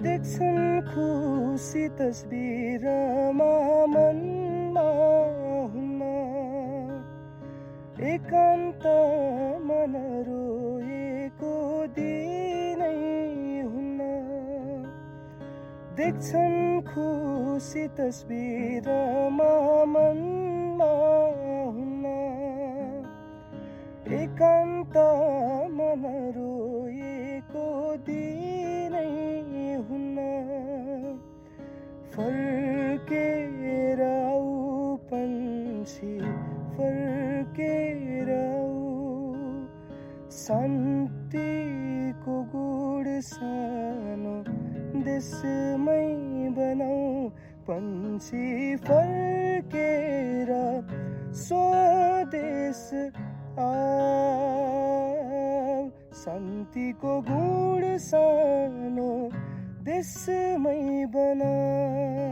देख्छन् खुसी तस्बिरमा मनमा हुन्न एकान्त मन रोएको दिनै हुन्न देख्छन् खुसी तस्बिरमा मनमा हुन्न एकान्त मन रोएको दिनै हुन्न फर्केर आऊ पन्छी फर्केर आऊ शान्तिको गुड सानो देशमै बनाऊ पन्छी फर्केर स्वदेश आऊ शान्तिको गुड सानो देशमै बनाऊ